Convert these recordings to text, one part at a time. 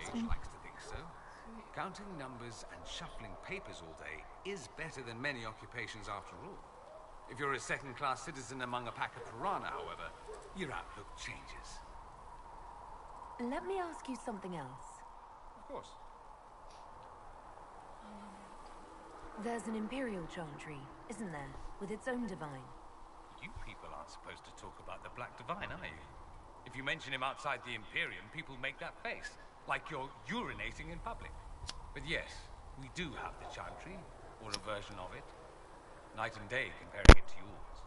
interesting. likes to think so. Counting numbers and shuffling papers all day is better than many occupations after all. If you're a second-class citizen among a pack of piranha, however, your outlook changes. Let me ask you something else. Of course. There's an Imperial Chantry, isn't there? With its own divine. You people aren't supposed to talk about the Black Divine, are you? If you mention him outside the Imperium, people make that face, like you're urinating in public. But yes, we do have the Chantry, or a version of it. Night and day comparing it to yours.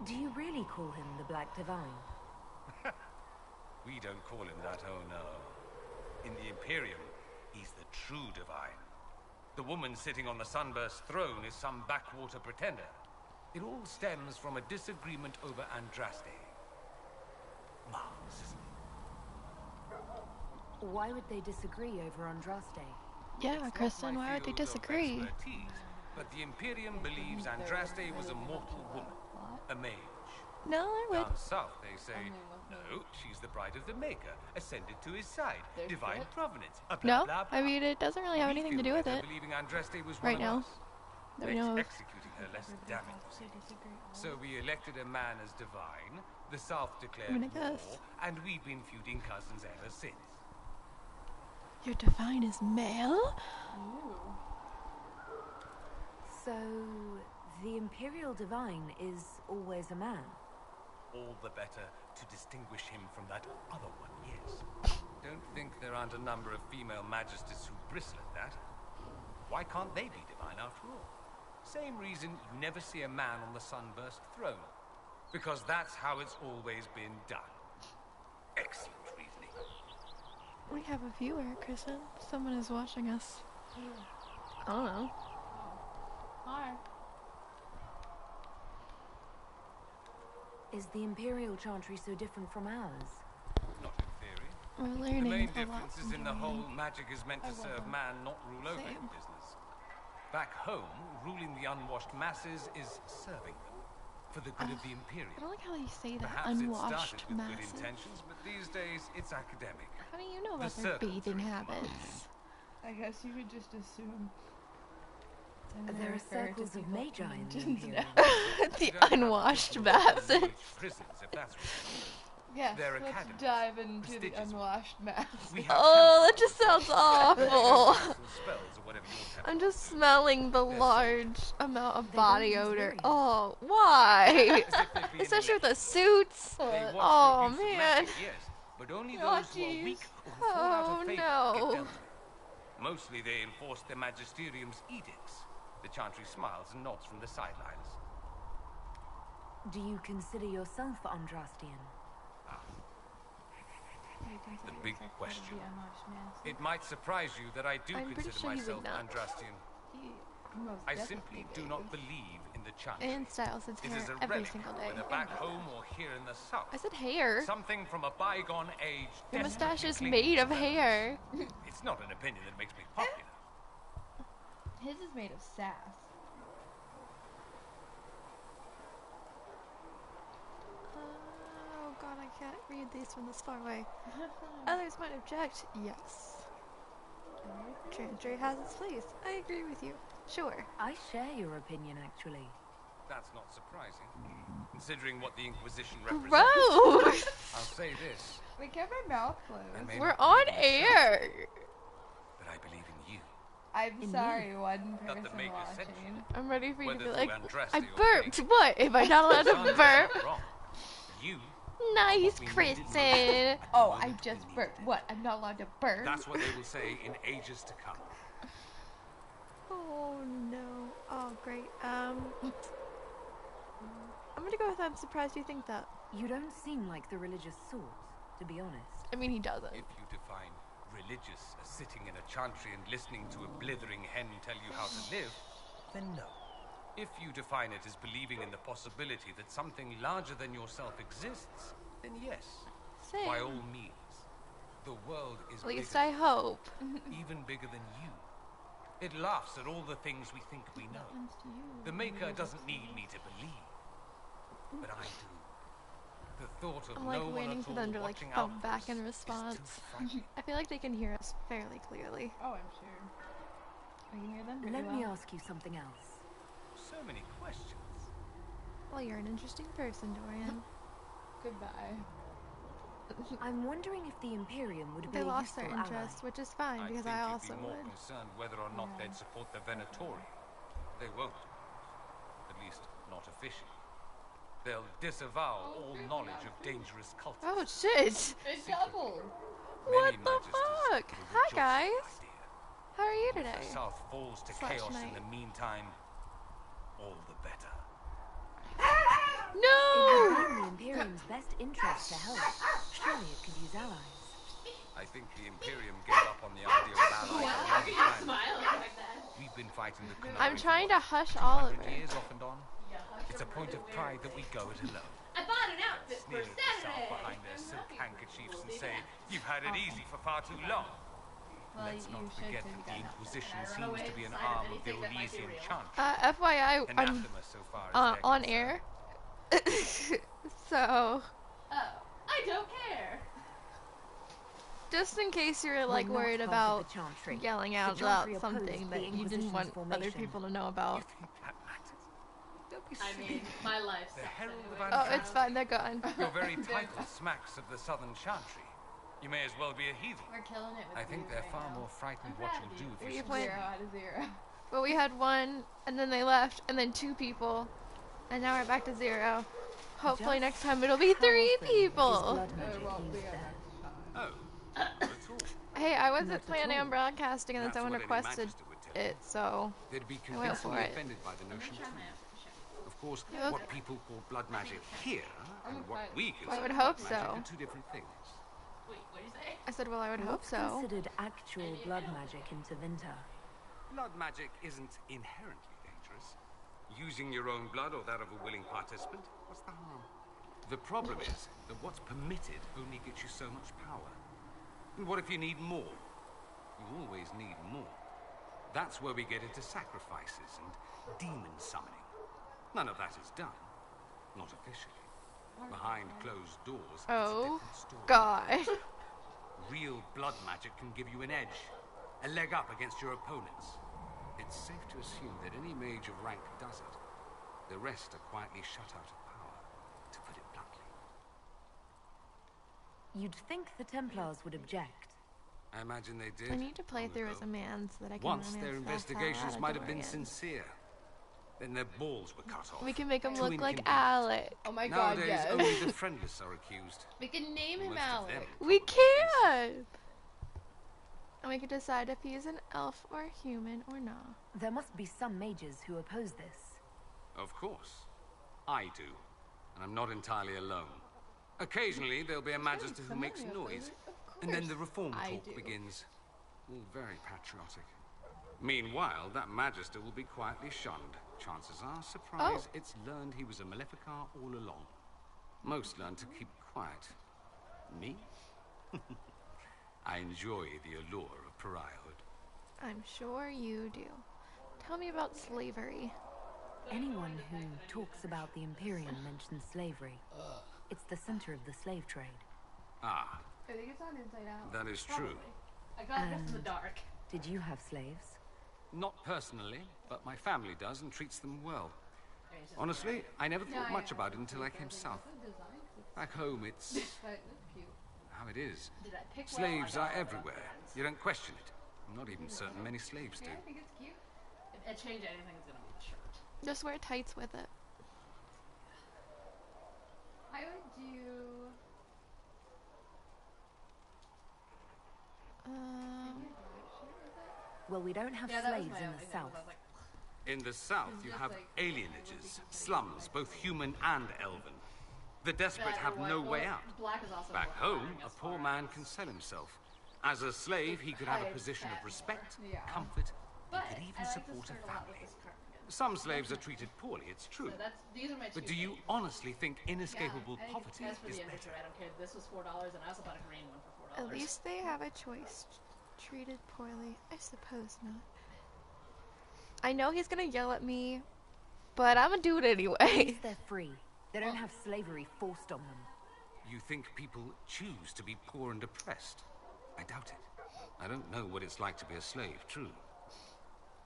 Do you really call him the Black Divine? We don't call him that, oh no. In the Imperium, he's the true divine. The woman sitting on the Sunburst throne is some backwater pretender. It all stems from a disagreement over Andraste. Marvelous, isn't it? Why would they disagree over Andraste? Yeah, Kristen, why would they disagree? But the Imperium believes Andraste was a mortal woman, a mage. No, I would. Down south, they say, no, she's the bride of the Maker, ascended to his side, divine provenance, blah, No, blah, blah. I mean, it doesn't really have anything to do with it. Believing Andraste was Right one of now, us. that we Makes know of. executing her less damning. So we elected a man as divine, the South declared war, and we've been feuding cousins ever since. Your divine is male? So, the Imperial Divine is always a man? All the better to distinguish him from that other one, yes. Don't think there aren't a number of female magisters who bristle at that. Why can't they be divine after all? Same reason you never see a man on the Sunburst throne. Because that's how it's always been done. Excellent reasoning. We have a viewer, Kristen. Someone is watching us. I don't know. Hi. Is the Imperial Chantry so different from ours? Not in theory. We're The learning main a lot difference is from in the Joanne. whole magic is meant to serve man, not rule over Same. him business. Back home, ruling the unwashed masses is serving them. For the good of the Imperium. I don't like how you say that. Perhaps it Unwashed started with good masses. intentions, but these days it's academic. How do you know about The their circles bathing are habits? I guess you could just assume. There are circles of magi in the Imperium. The unwashed masses. Prisons, if that's what Yes, Their let's academies, dive into the prestigious. unwashed mass. we have Oh, that just sounds awful. spells or whatever you're I'm just smelling the large amount of They body don't use odor. variants. Oh, why? As if they'd be in Especially with an the suits. They watch Oh, for abuse of man. magic, yes, but only Oh, those who are jeez. weak or who fall out Oh, of favor no. get dealt with. Mostly they enforce the magisterium's edicts. The Chantry smiles and nods from the sidelines. Do you consider yourself Andrastian? The big question. It might surprise you that I do I'm pretty consider sure you myself would not. Andrastian. I simply do not believe in the Chantry. And styles its It hair is a every relic, single day. whether back home or here in the south. I said hair. Something from a bygone age. Your mustache is desperately made of clings to hair. them. It's not an opinion that makes me popular. His is made of sass. Oh god, I can't read these from this far away. Others might object. Yes. Chantry has its place. I agree with you. Sure. I share your opinion, actually. That's not surprising, considering what the Inquisition represents. Gross! I'll say this. We kept my mouth I closed. may We're not on believe in air! myself, but I believe in you. I'm In sorry, one Not the person maker said watching. I'm ready for you to Whether be through like, Andraste I or burped! fate. What? Am I not allowed to Sanders is burp? not wrong. You. Nice, we needed Kristen! Oh, Moment I we just needed burped. it. What? I'm not allowed to burp? That's what they will say in ages to come. Oh no. Oh, great. I'm gonna go with I'm surprised you think that. You don't seem like the religious sort, to be honest. I mean, he doesn't. If you define religious as sitting in a chantry and listening to a blithering hen tell you how to live, then no. If you define it as believing in the possibility that something larger than yourself exists, then yes, Same. by all means. The world is At least bigger, I hope. even bigger than you. It laughs at all the things we think we know. The Maker doesn't need me to believe, but I do. The thought of I'm like no one waiting at for all them to like watching thump out back for us in is too response. frightening. I feel like they can hear us fairly clearly. Oh, I'm sure. Oh, you hear them? Pretty Let me well? ask you something else. So many questions. Well, you're an interesting person, Dorian. Goodbye. I'm wondering if the Imperium would be They a lost their useful interest, ally. which is fine because I think also you'd be more would. concerned whether or not they'd support the Venatori. They won't. At least, not officially. They'll disavow all knowledge of dangerous cultists. Oh shit! It doubled. What Many the magisters fuck? will Hi rejoice guys. at the idea. How are you If today? the South falls to Slash chaos night. in the meantime, all the better. It No! would be in the Imperium's best interest to help. Surely it could use allies. I think the Imperium gave up on the idea of allies a long time ago. We've been fighting the Qunari I'm trying for to hush Oliver. 200 years off and on. It's a point of pride that we go it alone. I bought an outfit for Sneer at the South Saturday. behind their silk handkerchiefs and say, you've had it easy for far too long. Well, Let's you not should forget because that you the got Inquisition And I run seems away to be an inside of arm of the anything that might be Orlesian real. chantry. FYI, I'm Anathema so far as they're on concerned. air. So, Oh, I don't care. just in case you're We're like not worried part of about the Chantry. yelling The out Chantry about something opposed that the you didn't Inquisition's want other formation. people to know You about. think that matters? Don't be I silly. mean, my life's The Herald of anyway. Oh, it's fine. They're gone. Your very title smacks of the Southern Chantry. You may as well be a heathen. We're killing it with I think views they're right far now. more frightened I'm what proud you'll of do you. with Were you yourself. playing? 0 out of 0. But we had one, and then they left, and then 2 people, and now we're back to 0. Hopefully Just next time it'll be 3 How often is people. blood Oh, magic well, we used got there? that shot. Oh, not at all. Hey, I Not wasn't at planning all. on broadcasting, and then That's someone what any requested magister would tell you. it, so They'd be I went for convincingly it. offended by the notion Try too. my outfit for sure. Of course, You look- what people call blood magic here and I'm what fine. we consider would blood hope magic so. are two different things. Wait, what did you say? I said, well, I would hope What's so. considered actual blood magic in Tevinter? Blood magic isn't inherently dangerous. Using your own blood or that of a willing participant, what's the harm? The problem is that what's permitted only gets you so much power. And what if you need more? You always need more. That's where we get into sacrifices and demon summoning. None of that is done. Not officially. Behind closed doors, it's a Oh, different story. God. Real blood magic can give you an edge, a leg up against your opponents. It's safe to assume that any mage of rank does it. The rest are quietly shut out of power, to put it bluntly. You'd think the Templars would object. I imagine they did. I need to play long through ago. as a man so that I can Once romance their the hell investigations out of might have been Dorian. sincere. Then their balls were cut off. We can make him Too look like inconvenient. Alec. Oh my god, Nowadays, yes. only the friendless are accused. We can name him Most of them Alec. We probably can! And we can decide if he's an elf or a human or not. There must be some mages who oppose this. Of course. I do. And I'm not entirely alone. Occasionally, there'll be a magister who makes noise. And then the reform I talk do. begins. All very patriotic. Meanwhile, that magister will be quietly shunned. Chances are, surprise, it's learned he was a Maleficar all along. Most learn to keep quiet. Me? I enjoy the allure of pariahhood. I'm sure you do. Tell me about slavery. Anyone who talks about the Imperium mentions slavery. It's the center of the slave trade. Ah, I think it's on Inside Out. that is true. I got this in the dark. Did you have slaves? Not personally, but my family does and treats them well. Honestly, I never thought much about it until I came south. Back home, it's But it's cute. how it is. Did I pick Slaves well? are everywhere. You don't question it. I'm not even certain many slaves do. Yeah, I think it's cute. If I change anything, it's gonna be the shirt. Just wear tights with it. I would do. Well, we don't have Yeah, that was slaves my in only the thing, south. was I was like, In the south, you have alienages, slums, both human and elven. The desperate have no way out. Black is also Back more home, flattering a as poor far man as- can sell himself. As a slave, he could have a position of respect, comfort, But he could even I like support this a shirt a lot family. with this cardigan. Some slaves are treated poorly, it's true. So these are my two But do you things. honestly think inescapable I think poverty As for is the better? industry, I don't care. This was $4, and I also bought a green one for $4. At least they have a choice. Treated poorly. I suppose not. I know he's gonna yell at me, but I'm gonna do it At anyway. least they're free. They don't have slavery forced on them. You think people choose to be poor and depressed? I doubt it. I don't know what it's like to be a slave, true.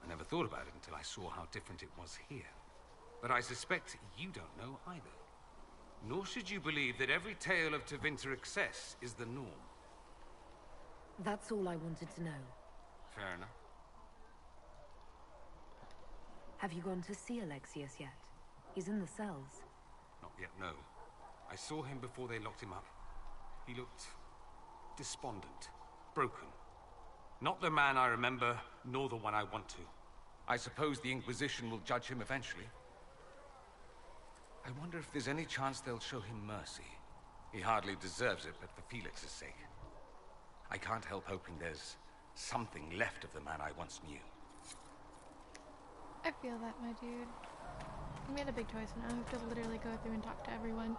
I never thought about it until I saw how different it was here. But I suspect you don't know either. Nor should you believe that every tale of Tevinter excess is the norm. That's all I wanted to know. Fair enough. Have you gone to see Alexius yet? He's in the cells. Not yet, no. I saw him before they locked him up. He looked despondent, broken. Not the man I remember, nor the one I want to. I suppose the Inquisition will judge him eventually. I wonder if there's any chance they'll show him mercy. He hardly deserves it, but for Felix's sake. I can't help hoping there's something left of the man I once knew. I feel that, my dude. You made a big choice, and I have to literally go through and talk to everyone.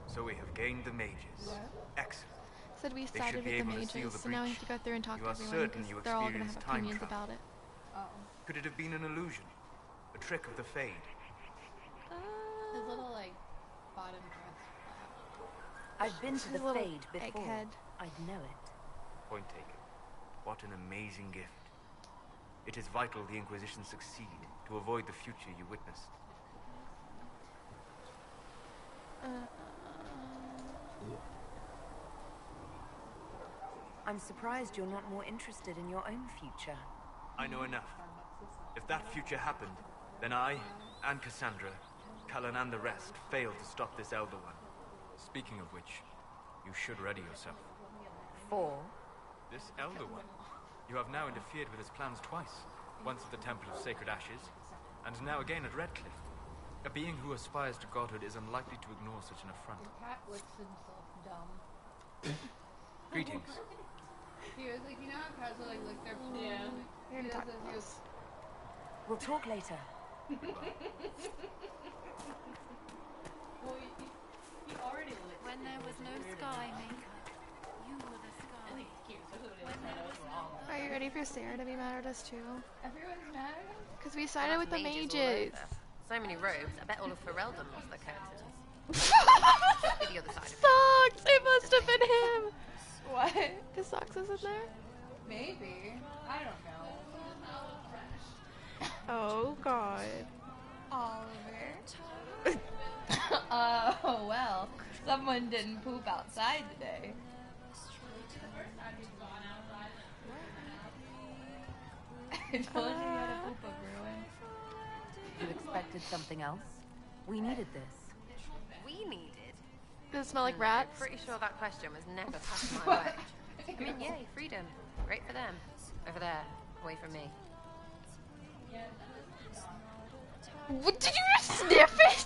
So we have gained the mages. Excellent. Said we They sided should be with the able to seal mages, the so now I breach. have to go through and talk You to are everyone certain because you they're all gonna have experienced time opinions travel? about it. Could it have been an illusion? A trick of the Fade? His little, like, bottom dress. I've been to She's the a little Fade before. egghead. I'd know it. Point taken. What an amazing gift. It is vital the Inquisition succeed to avoid the future you witnessed. I'm surprised you're not more interested in your own future. I know enough. If that future happened, then I, and Cassandra, Cullen and the rest, failed to stop this Elder One. Speaking of which, you should ready yourself. For? This Elder One. You have now interfered with his plans twice. Once at the Temple of Sacred Ashes, and now again at Redcliffe. A being who aspires to godhood is unlikely to ignore such an affront. The cat licks himself dumb. Greetings. He was like, you know how cats will like lick their food? Yeah. You're He gonna does talk this, he about goes, We'll talk later. Well, he already licked When there was no sky maker, you were the I sky. think it's cute, especially when he was wrong. Are you ready for Sarah to be mad at us too? everyone's mad at him? Because we sided with the mages. So many robes. I bet all of Ferelden lost their curtains. Be the other side of it. Socks! It must have been him! What? Because Socks isn't there? Maybe. I don't know. Oh god. Oliver? Oh, well. Someone didn't poop outside today. I told you how to poop a ruin. You expected something else? We needed this. We needed. Does it smell like I'm rats? pretty sure that question was never passed my way. I mean, yay, freedom. Great for them. Over there, away from me. What, did you just sniff it?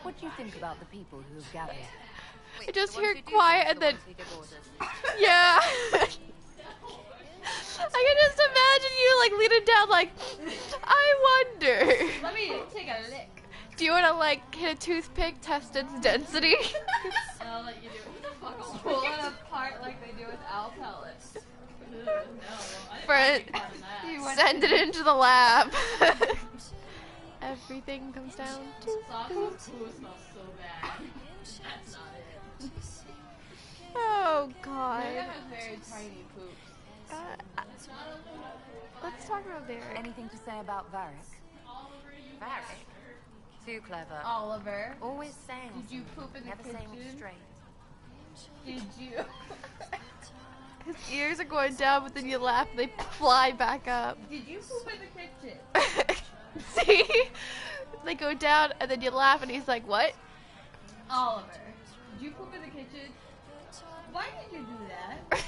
What do you think about the people who have gathered? Wait, I just the ones hear who do quiet things, and the then- ones who give orders. Yeah. I can just imagine you like leaning down like, I wonder. Let me take a lick. Do you want to like hit a toothpick, test its density? I'll let you do it. What the fuck? Pull it apart like they do with owl pellets. No, I Friend, didn't want that. You went send it into the lab. Everything comes down to Socks' poop. poo smells so bad. That's not it. Oh god. Mega has very tiny poops. Let's talk about Derek. Anything to say about Varric? Varric. Too clever. Oliver, Always saying did you poop in the never saying it kitchen? straight. Did you? His ears are going down, but then you laugh and they fly back up. Did you poop in the kitchen? See? They go down and then you laugh and he's like, what? Oliver, did you poop in the kitchen? Why did you do that?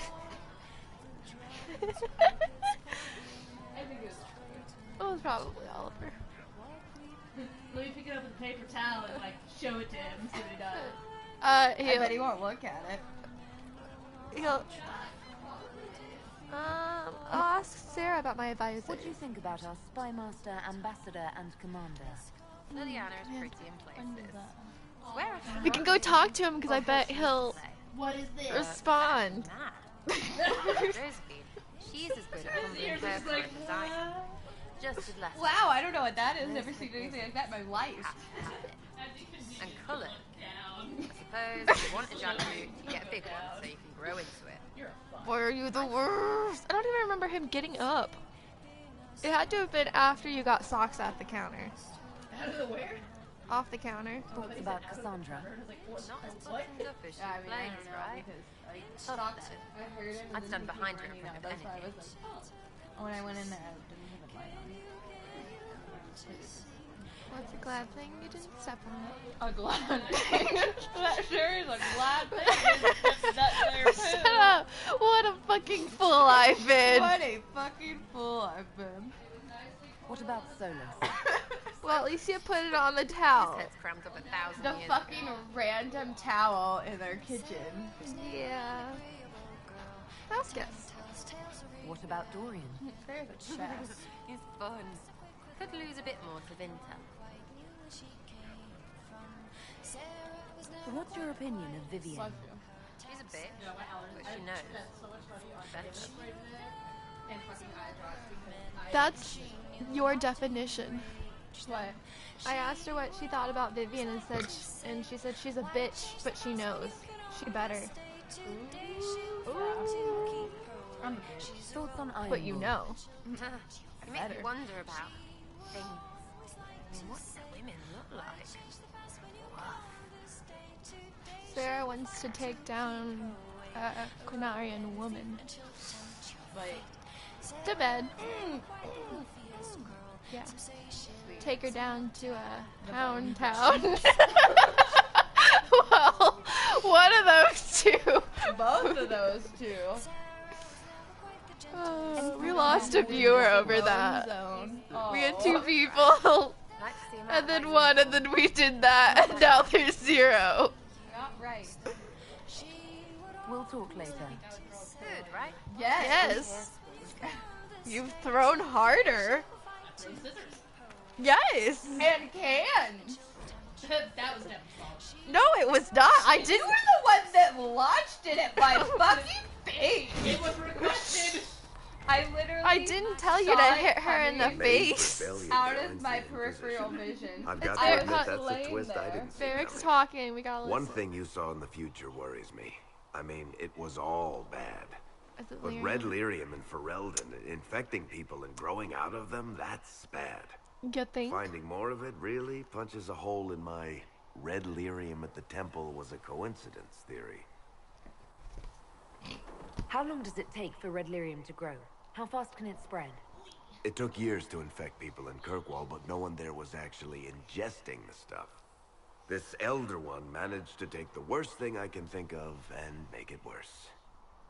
I think it was It was probably Oliver. Let me pick it up with a paper towel and like show it to him, see what he does. I bet he won't look at it. He'll I'll ask Sarah about my advisor. What do you think about our spy master, ambassador, and commander? Liliana is pretty in places. Swear We can go talk to him because I bet he'll What is this? respond. Nah. Josephine, she's as good at humbling You're her just like, as I am. Just as less. Wow, I don't know what that is. Never seen anything like that in my life. And Cullen, I suppose if you want a jackfruit, you get a big one so you can grow into it. Why are you the worst? I don't even remember him getting up. It had to have been after you got socks at the counter. Out of the where? Off the counter. Thoughts about Cassandra? Not as buttoned up as she plays, right? Tough though. I heard him. I'd stand behind her in front of That's why I anything. was like, oh. When I went in there, I didn't have a light on. What's a glad thing you didn't step on it? A glad thing. That sure is a glad thing. That there Shut up! What a fucking fool I've been! What a fucking fool I've been. What about Solus? Well, at least you put it on the His towel. head's crammed up 1,000 The years fucking ago. random towel in their kitchen. Yeah. House guest. What about Dorian? There's a chest. He's fun. Could lose a bit more to Vinta. What's your opinion of Vivian? Love you. She's a bitch, but she knows. Better. That's your definition. What? I asked her what she thought about Vivian and she said she's a bitch, but she knows. She better. I'm a bitch. Thoughts on Iron But you know. You make Better. me wonder about things. I mean, what do women look like? Sarah wants to take down a Quinarian woman. Like, To bed. Yeah. Take her down to a hound town. Well, one of those two. both of those two. We lost a viewer over that. We had two people, Like to see him and then one, and then we did that, and now there's 0. Not right. We'll talk later. Good, right? Yes. You've thrown harder. Yes. And canned. That was Devin's fault. No, it was not. I You didn't. were the one that launched it at my fucking face. It was requested. I literally. I didn't tell you to saw it hit her in the coming face. out of my peripheral vision. I've got It's to very admit hot that's a laying twist I there. didn't see Barrick's coming. talking. We gotta listen. One thing you saw in the future worries me. I mean, it was all bad. Is it But Lyrium? red lyrium and Ferelden, infecting people and growing out of them, that's bad. You think? Finding more of it really punches a hole in my red lyrium at the temple was a coincidence theory. How long does it take for red lyrium to grow? How fast can it spread? It took years to infect people in Kirkwall, but no one there was actually ingesting the stuff. This Elder One managed to take the worst thing I can think of and make it worse.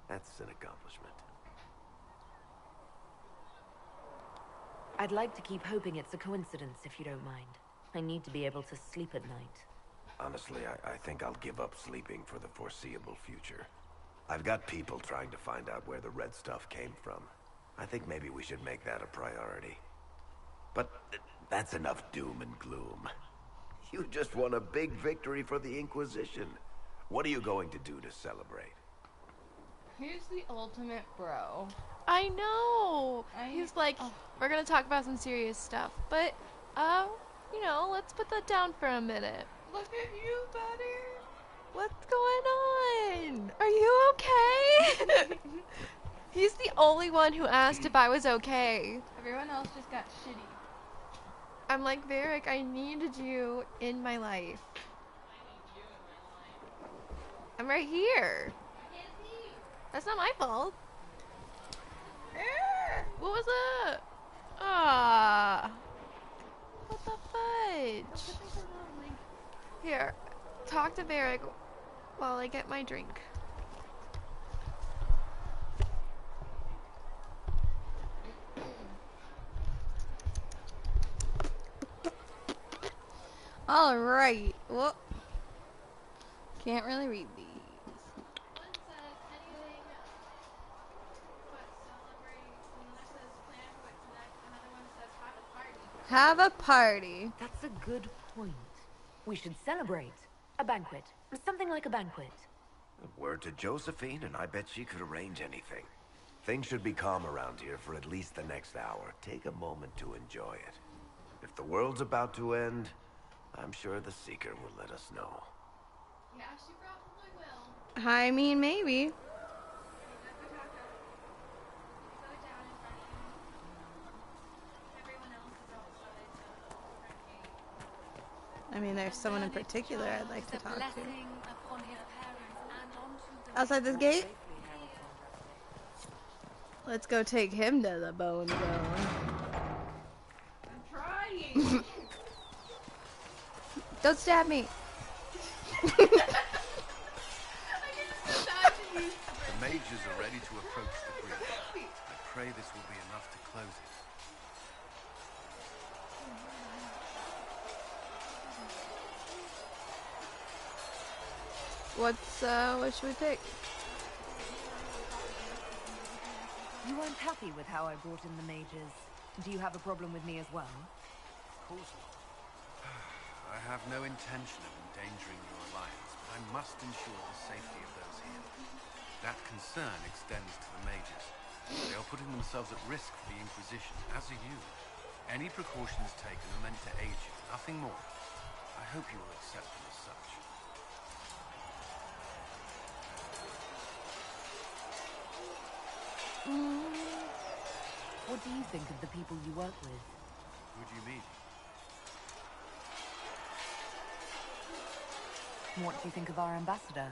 That's an accomplishment. I'd like to keep hoping it's a coincidence, if you don't mind. I need to be able to sleep at night. Honestly, I think I'll give up sleeping for the foreseeable future. I've got people trying to find out where the red stuff came from. I think maybe we should make that a priority. But that's enough doom and gloom. You just won a big victory for the Inquisition. What are you going to do to celebrate? Who's the ultimate bro? I know. I- He's like, we're gonna talk about some serious stuff, but you know, let's put that down for a minute. Look at you, buddy. What's going on? Are you okay? He's the only one who asked if I was okay. Everyone else just got shitty. I'm like, Varric, I needed you in my life. I'm right here. That's not my fault. What was that? Ah. What the fudge? Here, talk to Varric while I get my drink. All right. Well, can't really read these. Have a party. That's a good point. We should celebrate. A banquet. Something like a banquet. Word to Josephine, and I bet she could arrange anything. Things should be calm around here for at least the next hour. Take a moment to enjoy it. If the world's about to end, I'm sure the Seeker will let us know. Yeah, she I mean, maybe. I mean, there's someone in particular I'd like to talk to. Outside this gate? Let's go take him to the bone zone. I'm trying. Don't stab me. The mages are ready to approach the bridge. I pray this will be enough to close it. What should we pick? You weren't happy with how I brought in the mages. Do you have a problem with me as well? Of course not. I have no intention of endangering your alliance, but I must ensure the safety of those here. That concern extends to the mages. They are putting themselves at risk for the Inquisition, as are you. Any precautions taken are meant to aid you, nothing more. I hope you will accept them as such. What do you think of the people you work with? Who do you mean? What do you think of our ambassador?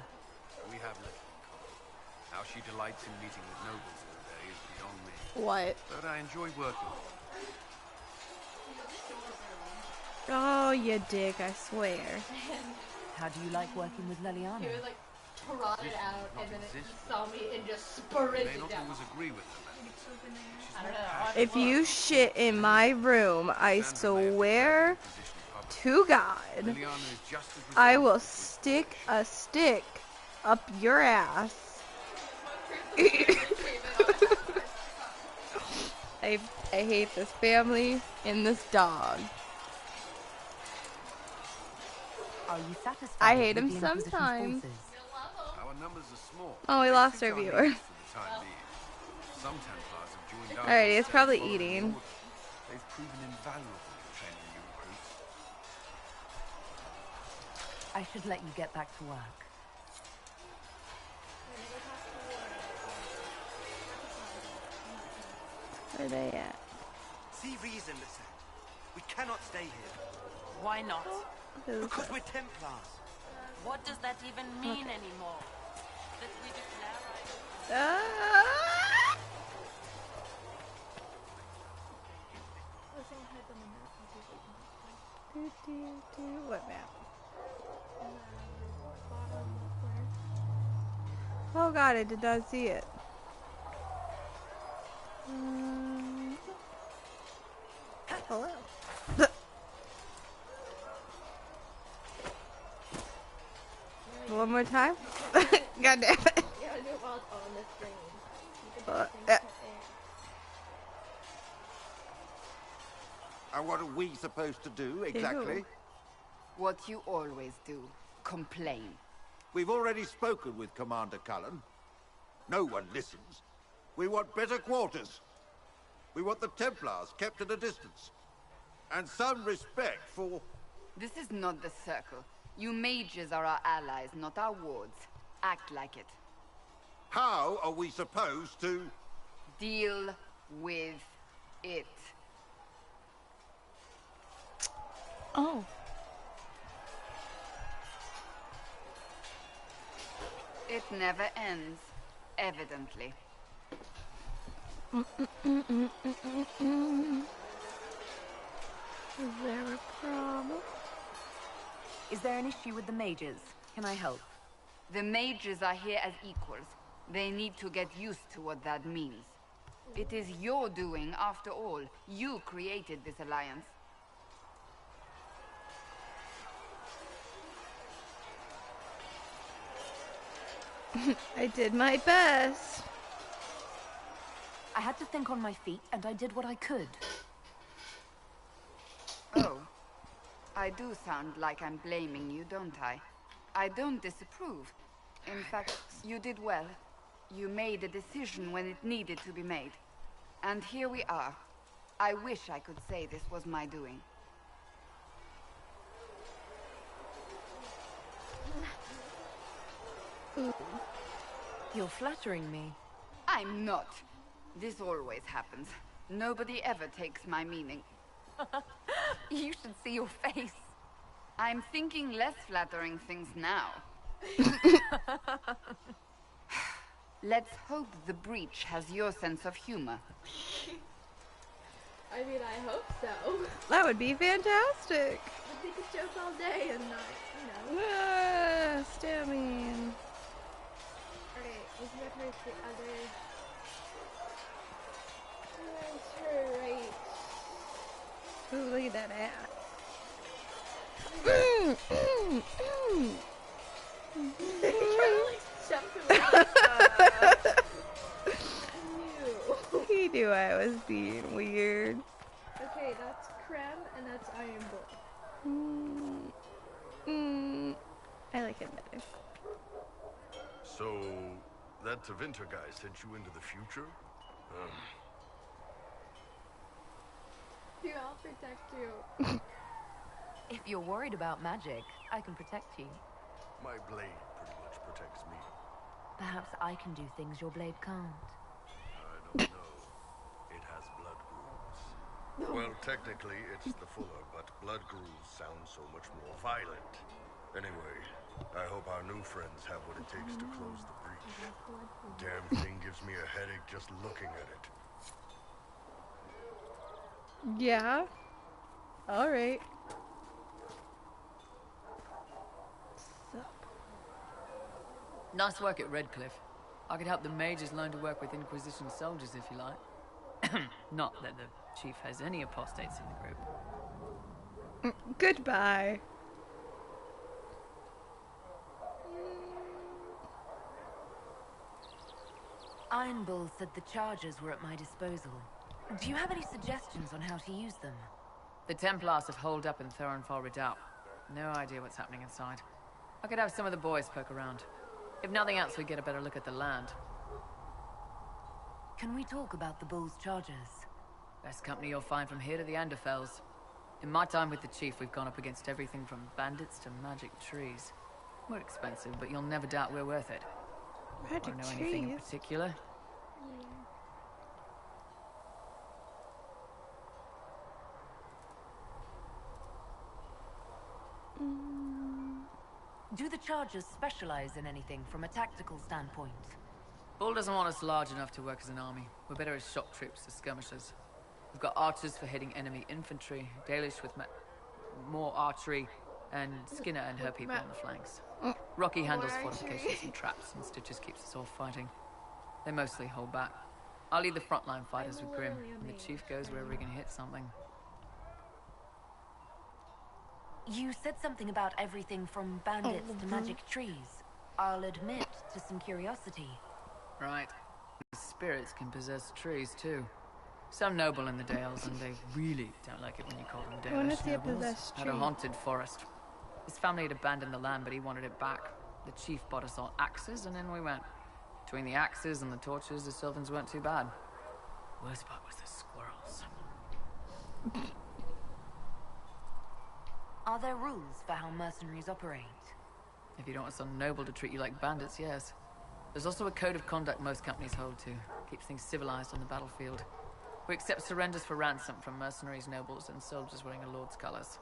We have little in common. How she delights in meeting with nobles all day is beyond me. What? But I enjoy working with her. Oh, you dick, I swear. How do you like working with Leliana? He was like trotted out and then he saw me and just sprinted You may not down. always agree with her, man. I don't know. I'll have to If you look. shit in my room, I swear to God, Liliana is just as I will responsible stick a stick up your ass. I hate this family and this dog. Are you satisfied I hate with him the Inquisition's sometimes. forces? Our numbers are small. Oh, we They lost suit our our viewer. needs for the time being. Some Templars have joined us Alrighty, it's instead probably following the eating. order. They've proven invaluable in training new recruits. I should let you get back to work. Where are they at? See reason, Lisette. We cannot stay here. Why not? Who's Because that? we're Templars. What does that even mean anymore? That we declare Ah! What map? Oh God, I did not see it. Hello. One more time? God damn it. You gotta do it while it's on the screen. You can do things And what are we supposed to do, exactly? What you always do. Complain. We've already spoken with Commander Cullen. No one listens. We want better quarters. We want the Templars kept at a distance. And some respect for... This is not the Circle. You mages are our allies, not our wards. Act like it. How are we supposed to... Deal with it. Oh. It never ends, evidently. Is there a problem? Is there an issue with the mages? Can I help? The mages are here as equals. They need to get used to what that means. It is your doing, after all. You created this alliance. I did my best. I had to think on my feet, and I did what I could. Oh. I do sound like I'm blaming you, don't I? I don't disapprove. In fact, you did well. You made a decision when it needed to be made. And here we are. I wish I could say this was my doing. You're flattering me. I'm not. This always happens. Nobody ever takes my meaning. You should see your face. I'm thinking less flattering things now. Let's hope the breach has your sense of humor. I mean, I hope so. That would be fantastic. But they could joke all day and not, you know. Stabbing. Okay, isn't that her the other? That's her right. Ooh, look at that ass. He knew I was being weird. Okay, that's creme and that's iron bull. I like it better. So, that Tevinter guy sent you into the future? Here, I'll protect you. If you're worried about magic, I can protect you. My blade pretty much protects me. Perhaps I can do things your blade can't. I don't know. It has blood grooves. Well, technically, it's the fuller, but blood grooves sound so much more violent. Anyway, I hope our new friends have what it takes to close the breach. Damn thing gives me a headache just looking at it. Yeah. Alright. Nice work at Redcliffe. I could help the mages learn to work with Inquisition soldiers if you like. Not that the chief has any apostates in the group. Goodbye. Iron Bull said the charges were at my disposal. Do you have any suggestions on how to use them? The Templars have holed up in Thorinfar Redoubt. No idea what's happening inside. I could have some of the boys poke around. If nothing else, we get a better look at the land. Can we talk about the Bull's charges? Best company you'll find from here to the Anderfells. In my time with the chief, we've gone up against everything from bandits to magic trees. We're expensive, but you'll never doubt we're worth it. Magic know anything in trees? particular? Do the chargers specialize in anything from a tactical standpoint? Bull doesn't want us large enough to work as an army. We're better as shock troops, as skirmishers. We've got archers for hitting enemy infantry, Dalish with more archery, and Skinner and her people on the flanks. Rocky handles fortifications and traps, and Stitches keeps us all fighting. They mostly hold back. I'll lead the frontline fighters with Grim, and the chief goes wherever he can hit something. You said something about everything from bandits to magic trees. I'll admit to some curiosity. Right. Spirits can possess trees, too. Some noble in the Dales, and they really don't like it when you call them I wanna Dalish see a nobles. possessed Had a tree. haunted forest. His family had abandoned the land, but he wanted it back. The chief bought us all axes, and in we went. Between the axes and the torches, the Sylvans weren't too bad. Worst part was the squirrels. Are there rules for how mercenaries operate? If you don't want some noble to treat you like bandits, yes. There's also a code of conduct most companies hold to. Keeps things civilized on the battlefield. We accept surrenders for ransom from mercenaries, nobles, and soldiers wearing a lord's colors.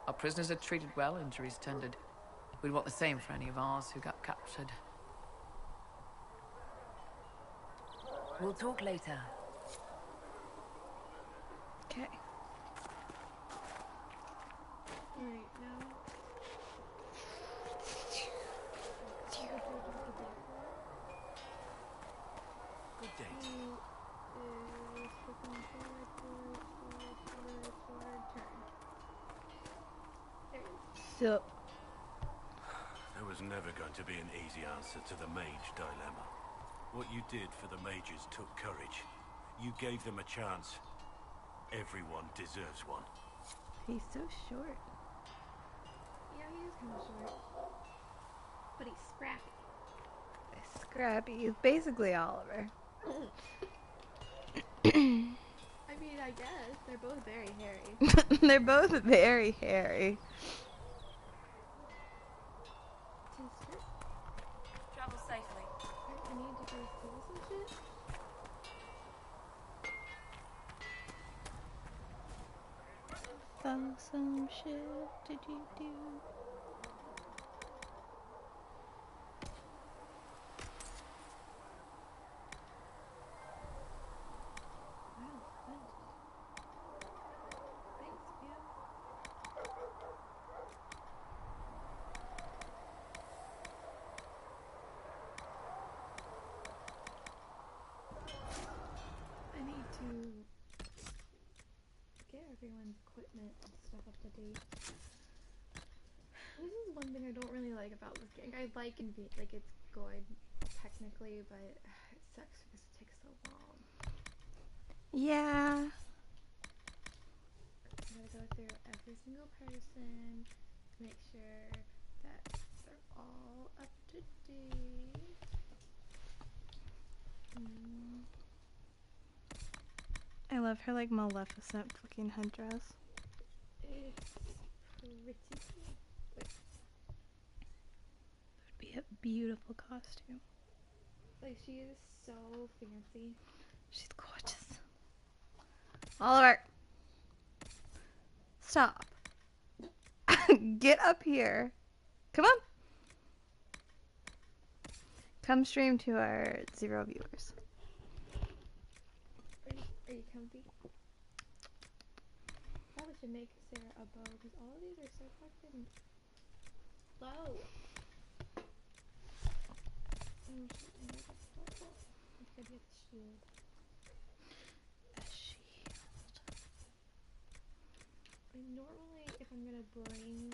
Our prisoners are treated well, injuries tended. We'd want the same for any of ours who got captured. We'll talk later. Okay. Alright, now. Good date. So, There was never going to be an easy answer to the mage dilemma. What you did for the mages took courage. You gave them a chance. Everyone deserves one. he's so short. Yeah, he is kind of short. But he's scrappy. Scrappy. He's basically Oliver. I mean, I guess. They're both very hairy. They're both very hairy. Travel Awesome shit did you do? I need to get everyone's equipment and stuff up to date. This is one thing I don't really like about this game. I like like it's good technically, but it sucks because it takes so long. Yeah. I gotta go through every single person, make sure that they're all up to date. I love her like Maleficent fucking headdress. It's pretty cool. Wait. It would be a beautiful costume. Like, she is so fancy. She's gorgeous. Oliver! Stop. Get up here. Come on. Come stream to our 0 viewers. Are you comfy? Probably should make Sarah a bow because all of these are so fucking low. Oh shit, I know that's helpful. I think I get the shield. A shield. Normally, if I'm gonna bring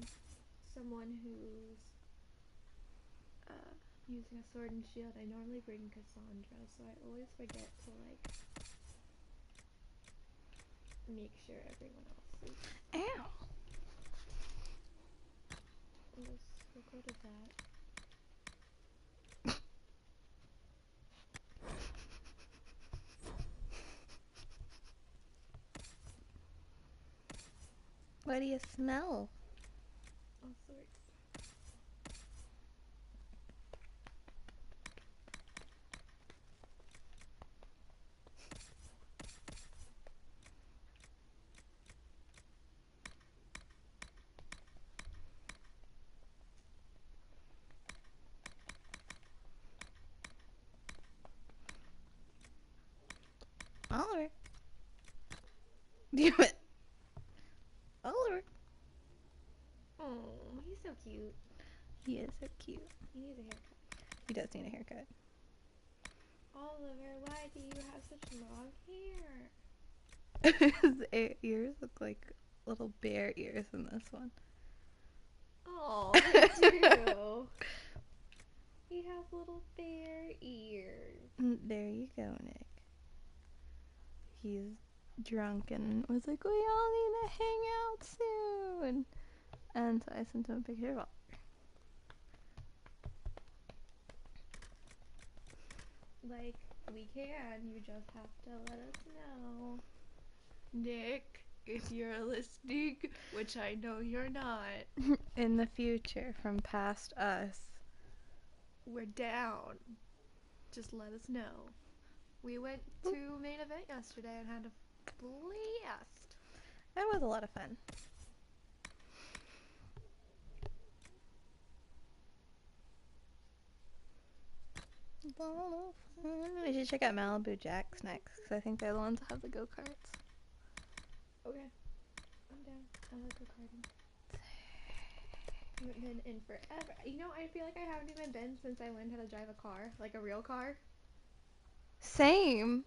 someone who's using a sword and shield, I normally bring Cassandra, so I always forget to like make sure everyone else is. Ow! We'll go to that. What do you smell? All sorts. Oliver. Damn it. Oliver. Oh, he's so cute. He is so cute. He needs a haircut. He does need a haircut. Oliver, why do you have such long hair? His ears look like little bear ears in this one. Oh, they do. He has little bear ears. There you go, Nick. He's drunk and was like, we all need to hang out soon. And so I sent him a picture of Oliver. Like, we can. You just have to let us know. Nick, if you're listening, which I know you're not. In the future, from past us. We're down. Just let us know. We went to main event yesterday and had a blast. That was a lot of fun. We should check out Malibu Jack's next, because I think they're the ones that have the go-karts. Okay. I'm down. I like go-karting. I haven't been in forever. You know, I feel like I haven't even been since I learned how to drive a car. Like a real car. Same.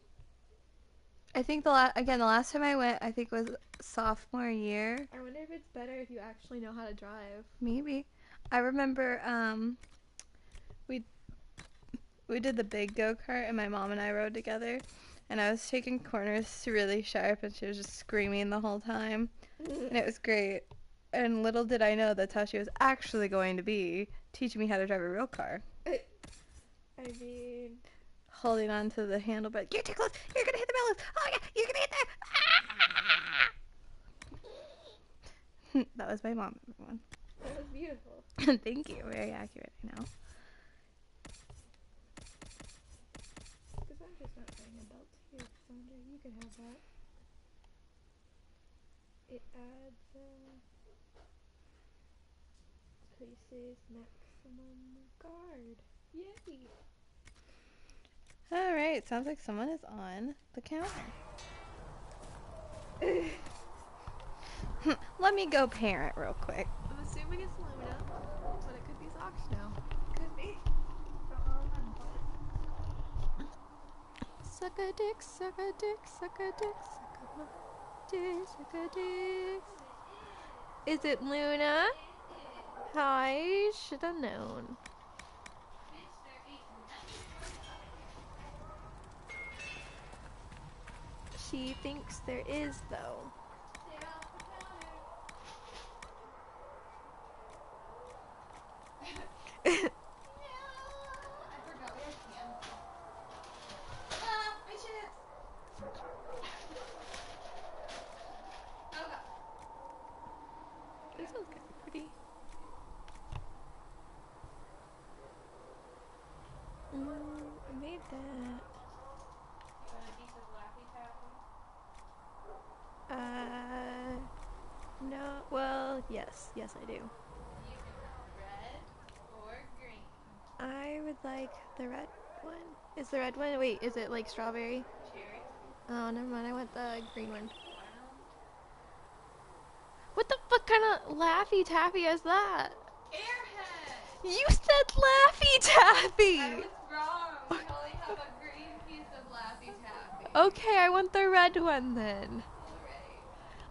I think the last time I went, I think was sophomore year. I wonder if it's better if you actually know how to drive. Maybe. I remember we did the big go-kart and my mom and I rode together and I was taking corners really sharp and she was just screaming the whole time. And it was great. And little did I know that's how she was actually going to be, teaching me how to drive a real car. I mean, holding on to the handlebar. You're too close. You're gonna hit the balloons. Oh yeah, you're gonna hit there. That was my mom, everyone. That was beautiful. Thank you. Very accurate, I know. Cassandra's not wearing a belt here. Cassandra, you can have that. It adds places maximum guard. Yay! Alright, sounds like someone is on the counter. Let me go parent real quick. I'm assuming it's Luna, but it could be Zox now. Could be. Suck a dick, suck a dick, suck a dick, suck a dick, suck a dick. Is it Luna? Hi, should have known. She thinks there is, though. This one's kind of pretty. I made that. No, well, yes, I do. Red or green? I would like the red one. Is the red one? Wait, is it like strawberry? Cherry. Oh, never mind. I want the green one. What the fuck kind of Laffy Taffy is that? Airhead! You said Laffy Taffy! I was wrong. We only have a green piece of Laffy Taffy. Okay, I want the red one then. Alright.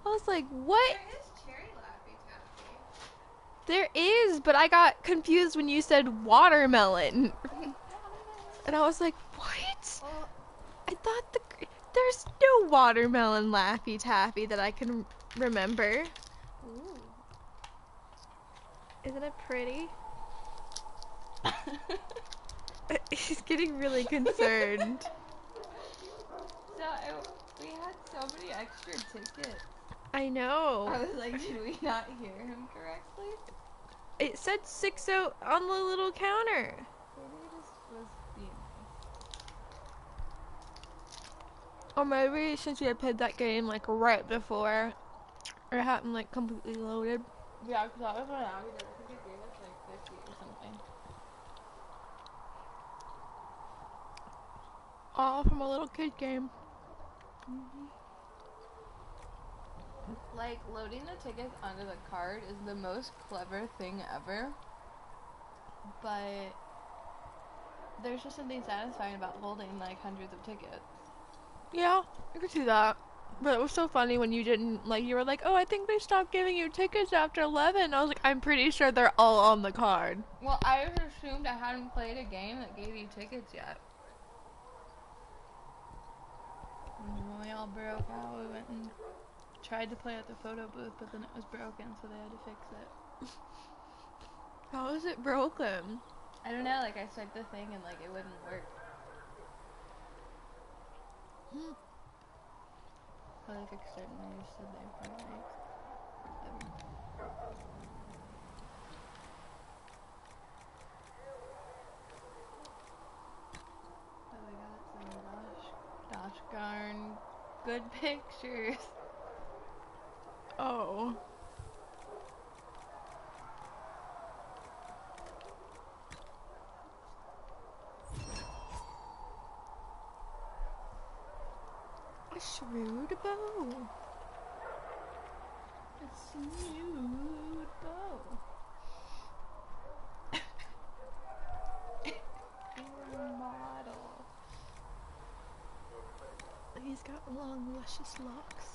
I was like, what? There is cherry Laffy Taffy. There is, but I got confused when you said watermelon. And I was like, what? I thought there's no watermelon Laffy Taffy that I can remember. Ooh. Isn't it pretty? He's getting really concerned. So, we had so many extra tickets. I know. I was like, did we not hear him correctly? It said 6-0 on the little counter. Maybe he just was being nice. Or maybe since we had played that game like right before, it hadn't like completely loaded. Yeah, because that was what I did. I think it gave us like 50 or something. All from a little kid game. Like, loading the tickets onto the card is the most clever thing ever. But there's just something satisfying about holding like hundreds of tickets. Yeah, I could see that. But it was so funny when you didn't, like, you were like, oh, I think they stopped giving you tickets after 11. I was like, I'm pretty sure they're all on the card. Well, I just assumed I hadn't played a game that gave you tickets yet. And when we all broke out, we went and tried to play at the photo booth, but then it was broken, so they had to fix it. How is it broken? I don't know, like, I swiped the thing and, like, it wouldn't work. So they fixed it and they just said they were like, so we got some gosh darn good pictures. Oh. A shrewd bow. A smooth bow. Model. He's got long, luscious locks.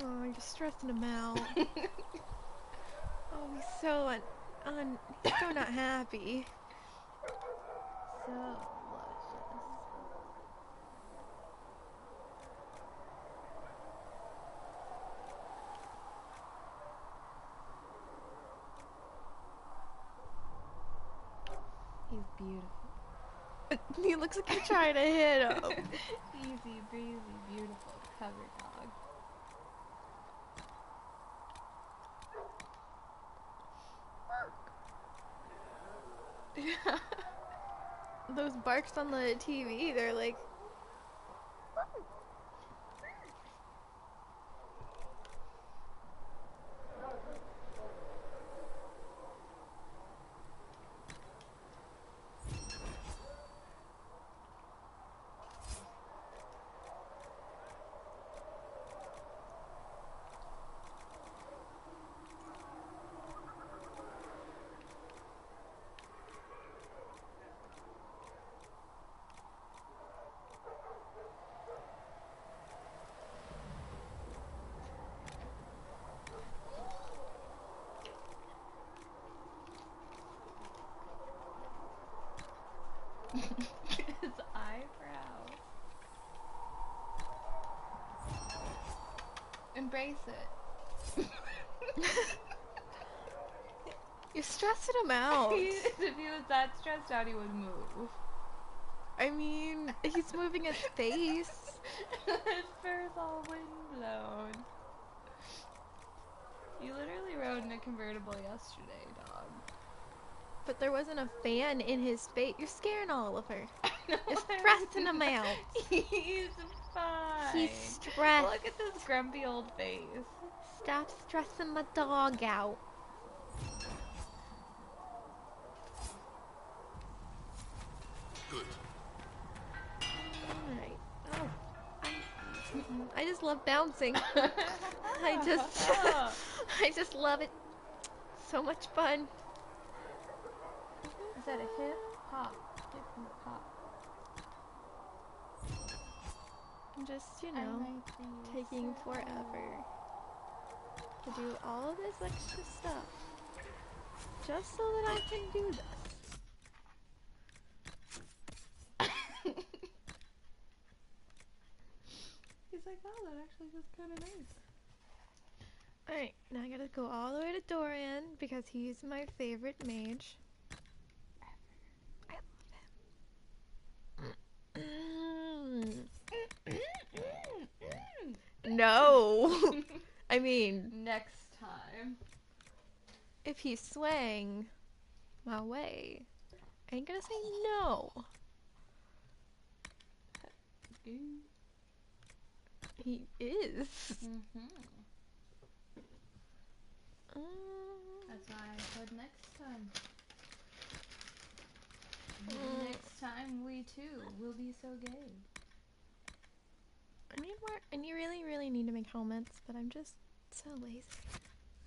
Oh, you're stressing him out. Oh, he's so he's so not happy. So luscious. He's beautiful. He looks like he's trying to hit him. Easy breezy, beautiful cover dog. Those barks on the TV, they're like... His eyebrow. Embrace it. You're stressing him out. If he was that stressed out, he would move. I mean, he's moving his face. His fur's all windblown. You literally rode in a convertible yesterday, dog. But there wasn't a fan in his face. You're scaring Oliver. You're stressing him out. He's fine. He's stressed. Look at this grumpy old face. Stop stressing my dog out. Good. Alright. Oh. I just love bouncing. I just love it. So much fun. Is that a hip hop? Hip hop. I'm just, you know, taking forever to do all of this extra stuff. Just so that I can do this. He's like, wow, that actually was kind of nice. Alright, now I gotta go all the way to Dorian because he's my favorite mage. I love him. No! I mean... Next time. If he's swaying my way, I ain't gonna say no. He is. That's why I said next time. Maybe next time we too will be so gay. I need more, and you really, really need to make helmets, but I'm just so lazy.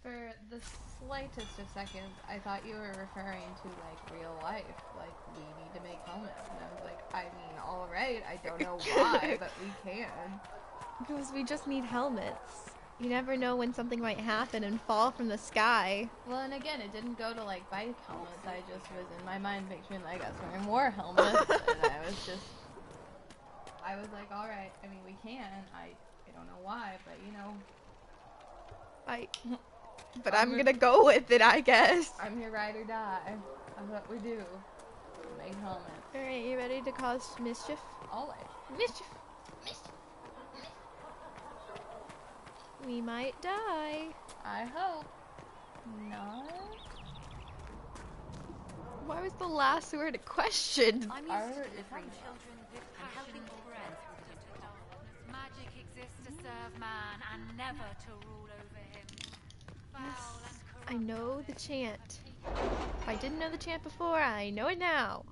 For the slightest of seconds, I thought you were referring to, like, real life. Like, we need to make helmets. And I was like, I mean, alright, I don't know why, but we can. Because we just need helmets. You never know when something might happen and fall from the sky. Well, and again, it didn't go to, like, bike helmets. I just was in my mind picturing, like, us wearing war helmets. And I was like, alright, I mean, we can. I don't know why, but, you know. But I'm gonna go with it, I guess. I'm your ride or die. That's what we do. Make helmets. Alright, you ready to cause mischief? Always. Mischief! We might die. I hope not. Why was the last word a question? I'm used to delivering children with passion and magic exists to serve man and never to rule over him. Yes, I know the chant. If I didn't know the chant before, I know it now.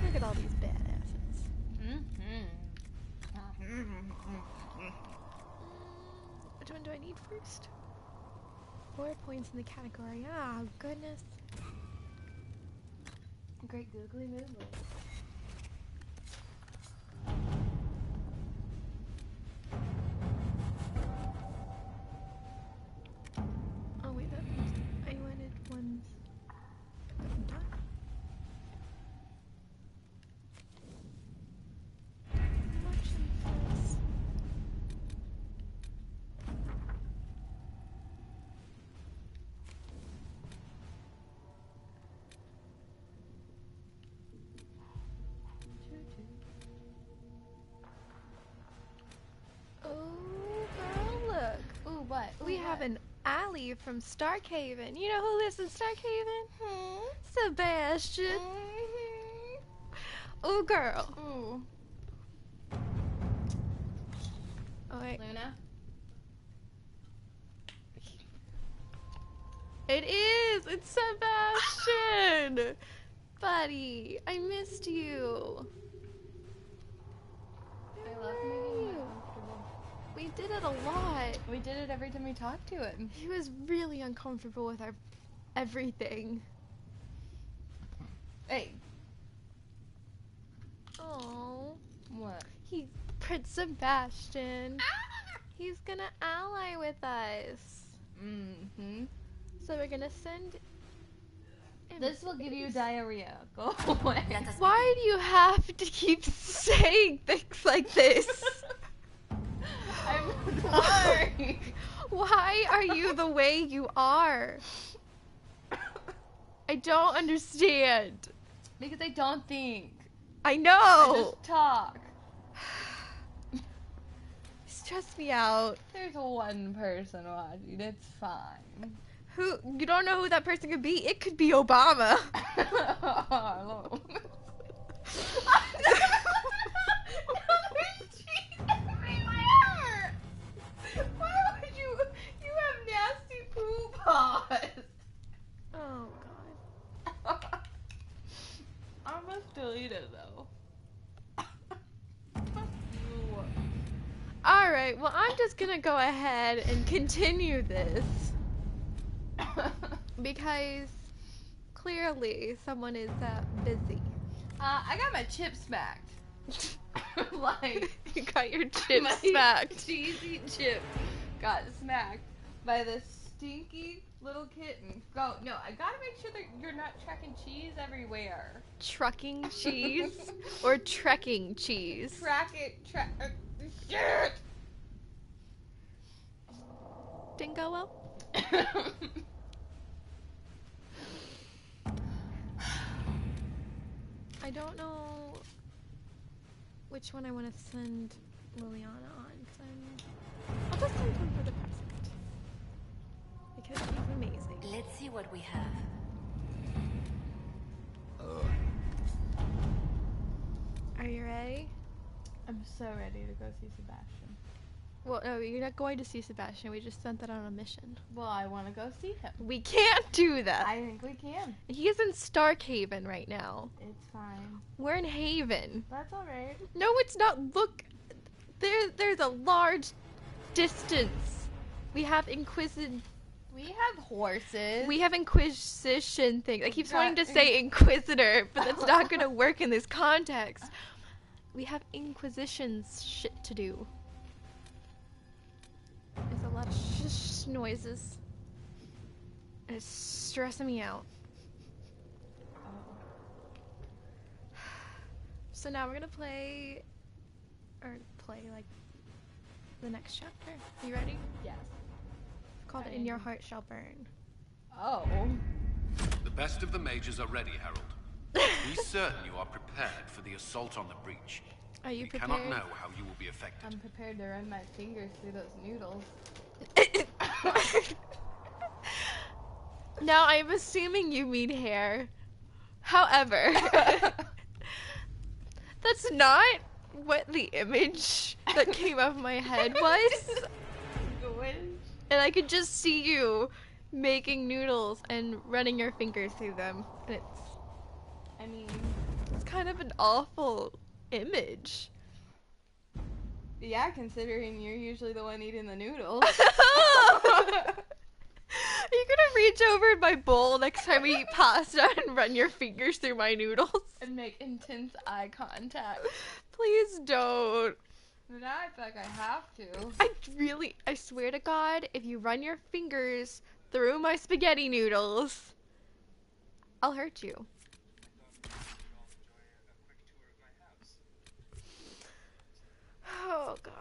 Look at all these badasses. Which one do I need first? 4 points in the category. Ah, goodness. Great googly moogly. Oh wait, I wanted ones. Ellie from Starkhaven. You know who lives in Starkhaven? Sebastian. Oh, girl. Ooh. Alright. Luna? It is! It's Sebastian! Buddy, I missed you. I love making him uncomfortable. We did it a lot. We did it every time we talked to him. He was really uncomfortable with our everything. Hey. Oh. What? Prince Sebastian. He's gonna ally with us. Mm-hmm. So we're gonna send him. This will give you diarrhea. Go away. Why do you have to keep saying things like this? I'm sorry. Why are you the way you are? I don't understand. Because I don't think. I know. I just talk. Stress me out. There's one person watching. It's fine. Who? You don't know who that person could be. It could be Obama. Oh, why would you have nasty poo paws? Oh god. I must delete it though. Alright, well I'm just gonna go ahead and continue this. Because clearly someone is busy. I got my chip smacked. Like you got your chip smacked. Cheesy chip got smacked by this stinky little kitten. No, I gotta make sure that you're not tracking cheese everywhere. Trucking cheese or trekking cheese? Shit! Didn't go well? I don't know which one I want to send Liliana on, because I'll just send him for the present. Because he's amazing. Let's see what we have. Are you ready? I'm so ready to go see Sebastian. Well, no, you're not going to see Sebastian. We just sent that on a mission. Well, I want to go see him. We can't do that. I think we can. He is in Starkhaven right now. It's fine. We're in Haven. That's alright. No, it's not. Look, there's a large distance. We have We have horses. We have Inquisition things. I keep wanting to say Inquisitor, but that's not going to work in this context. We have Inquisition's shit to do. There's a lot of shh noises. And it's stressing me out. So now we're gonna play like the next chapter. You ready? Yes. It's called In Your Heart Shall Burn. Oh. The best of the mages are ready, Harold. Be certain you are prepared for the assault on the breach. Are you prepared? We cannot know how you will be affected. I'm prepared to run my fingers through those noodles. Now, I'm assuming you mean hair. However, that's not what the image that came up in my head was. And I could just see you making noodles and running your fingers through them. And it's kind of an awful image. Yeah, considering you're usually the one eating the noodles. Are you gonna reach over in my bowl next time we eat pasta and run your fingers through my noodles? And make intense eye contact. Please don't. Now I feel like I have to. I swear to God, if you run your fingers through my spaghetti noodles, I'll hurt you. Oh God.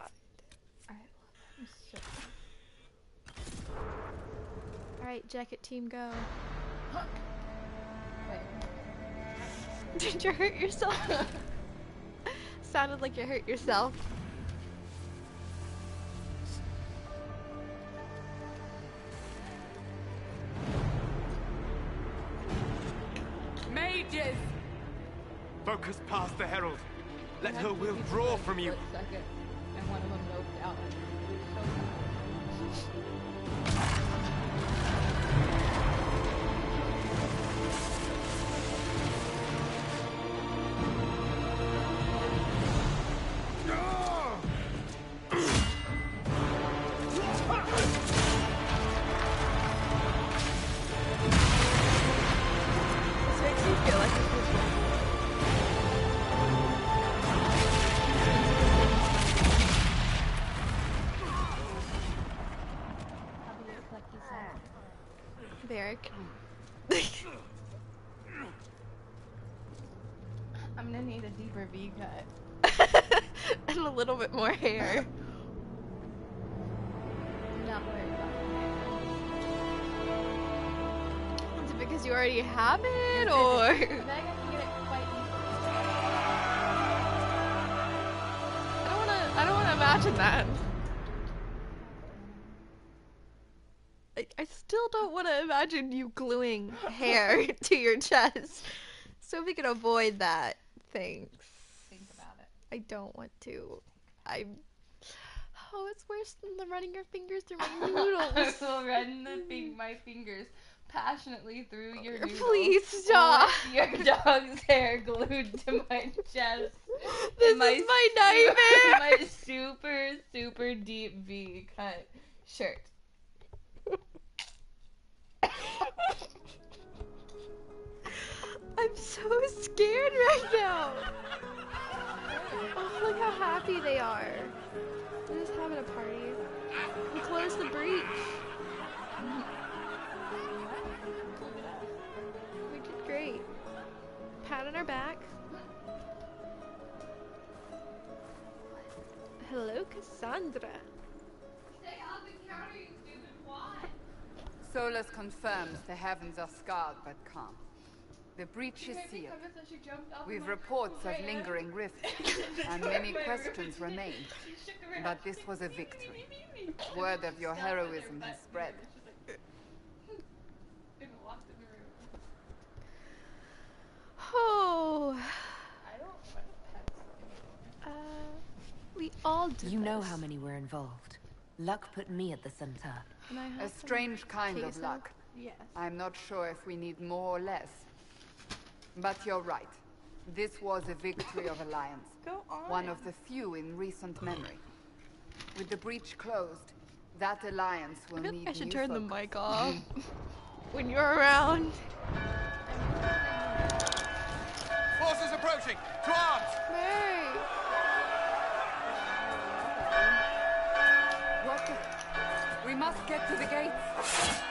Alright, jacket team, go. Wait. Did you hurt yourself? Sounded like you hurt yourself. mages! Focus past the Herald. Let I her had will people draw for a from you. split second, and one of them noped out. This makes me feel like a Varric. I'm gonna need a deeper V cut. And a little bit more hair. I'm not worried about Is it because you already have it, or? it. Meg, I can get it quite easily. I don't wanna imagine that. I still don't want to imagine you gluing hair to your chest. So we can avoid that. Thanks. Think about it. I don't want to. Oh, it's worse than the running your fingers through my I noodles. will run my fingers passionately through your noodles. Please stop. With your dog's hair glued to my chest. This And is my nightmare. My super, super deep V cut shirt. I'm so scared right now. Oh, look how happy they are. They're just having a party. We closed the breach. We did great. Pat on our back. Hello, Cassandra. Stay on the counter, you stupid wad. Solus confirms the heavens are scarred but calm. The breach is sealed. We've reports of lingering rifts, and many questions remain. But this was a victory. Word of your heroism has spread. Oh. We all did You know this. how many were involved. Luck put me at the center. Can I have A some strange kind of queso? luck. Yes. I'm not sure if we need more or less. But you're right. This was a victory of Alliance. Go on. One of the few in recent memory. With the breach closed, that alliance will I feel need like I should new turn the focus. mic off when you're around. Forces approaching! To arms! Mary. What the? We must get to the gates.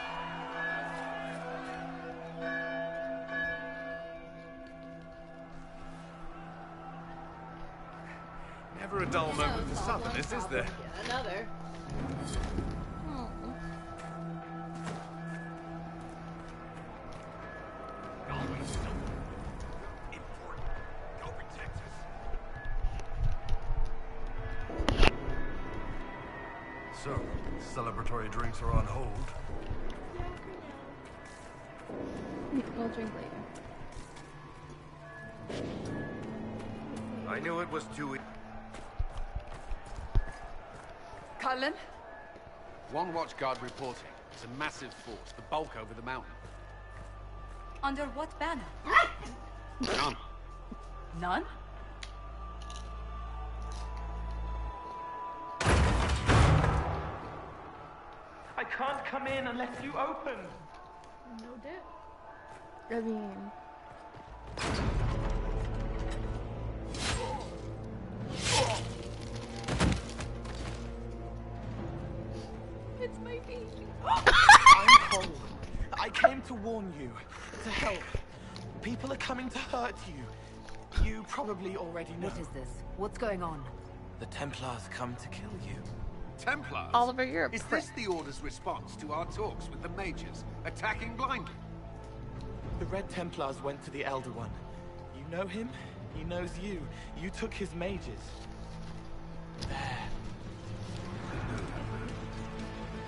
Never a dull moment for Southerners, is there? Another. Go protect us. So, celebratory drinks are on hold. We'll drink later. I knew it was too. Cullen? One watchguard reporting. It's a massive force, the bulk over the mountain. Under what banner? None. None? I can't come in unless you open. No dip. I mean, It's my baby. I'm Cole. I came to warn you, to help. People are coming to hurt you. You probably already know. What is this? What's going on? The Templars come to kill you. Templars? Oliver, you're a Is prick. this the Order's response to our talks with the mages? Attacking blindly? The Red Templars went to the Elder One. You know him, he knows you. You took his mages. There.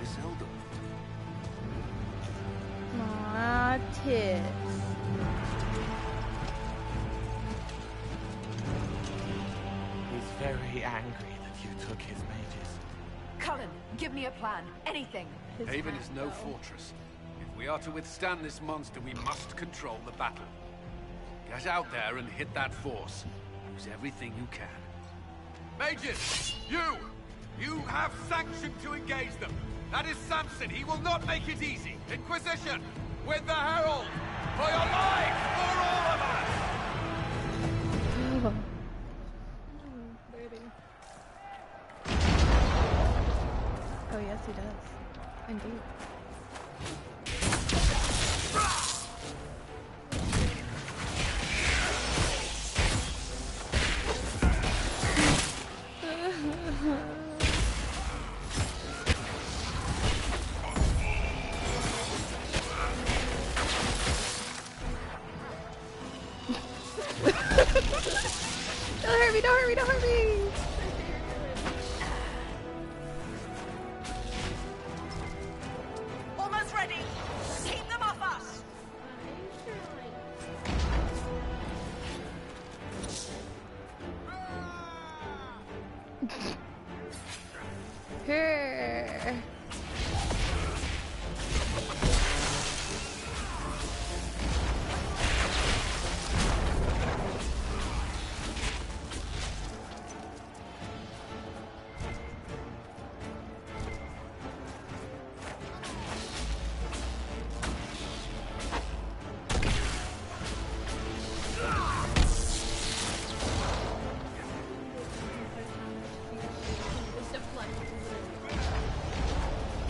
This Elder. Aw, tits. very angry that you took his mages. Cullen, give me a plan. Anything. Haven is no fortress. If we are to withstand this monster, we must control the battle. Get out there and hit that force. Use everything you can. Mages! You have sanction to engage them. That is Samson. He will not make it easy. Inquisition! With the Herald! For your lives! For all of us! Oh, yes, he does. Indeed. Don't hurt me, don't hurt me, don't hurt me! Almost ready. Keep them off us. Here.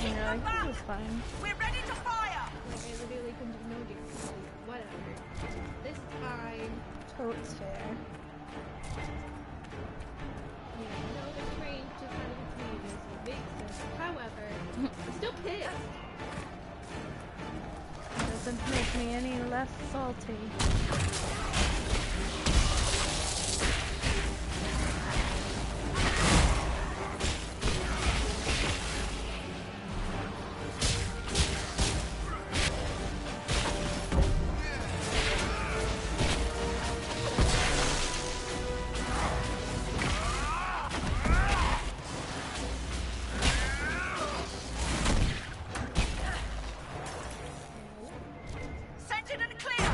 Yeah, I think it was fine. We're ready to fire. Like, I literally can do no damage. Whatever. This time. Totes fair. Yeah, I know the range just out of the mages is big sense. However, I'm still pissed. Doesn't make me any less salty. Scented and clear.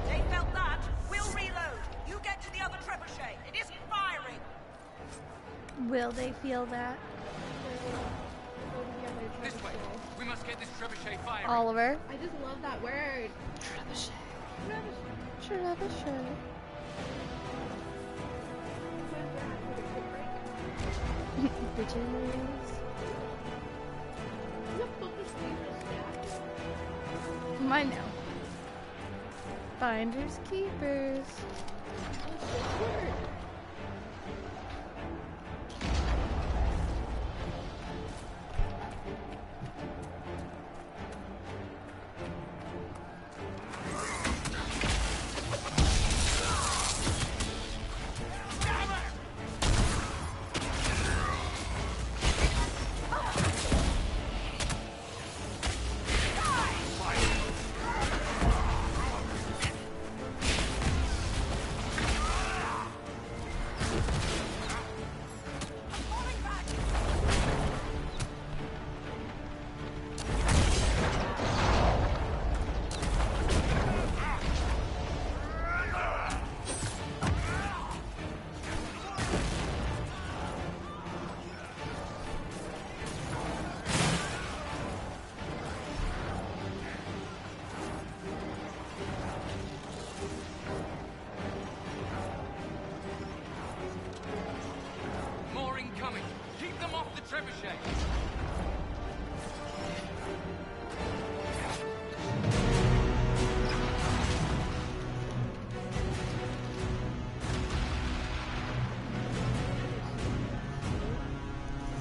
They felt that. We'll reload. You get to the other trebuchet. It isn't firing. Will they feel that? This way. We must get this trebuchet firing. Oliver? I just love that word. Trebuchet. Trebuchet. Bitches. Mine now. Finders keepers. More incoming. Keep them off the trebuchet.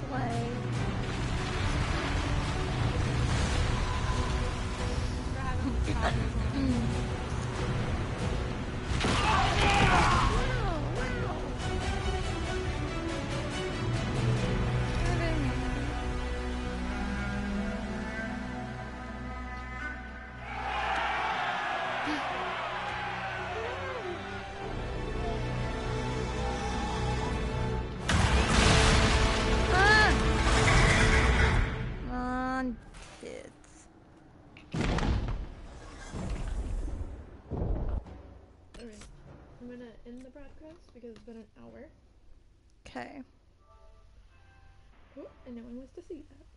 Slay. in the broadcast because it's been an hour. Okay. Oh, and no one wants to see that.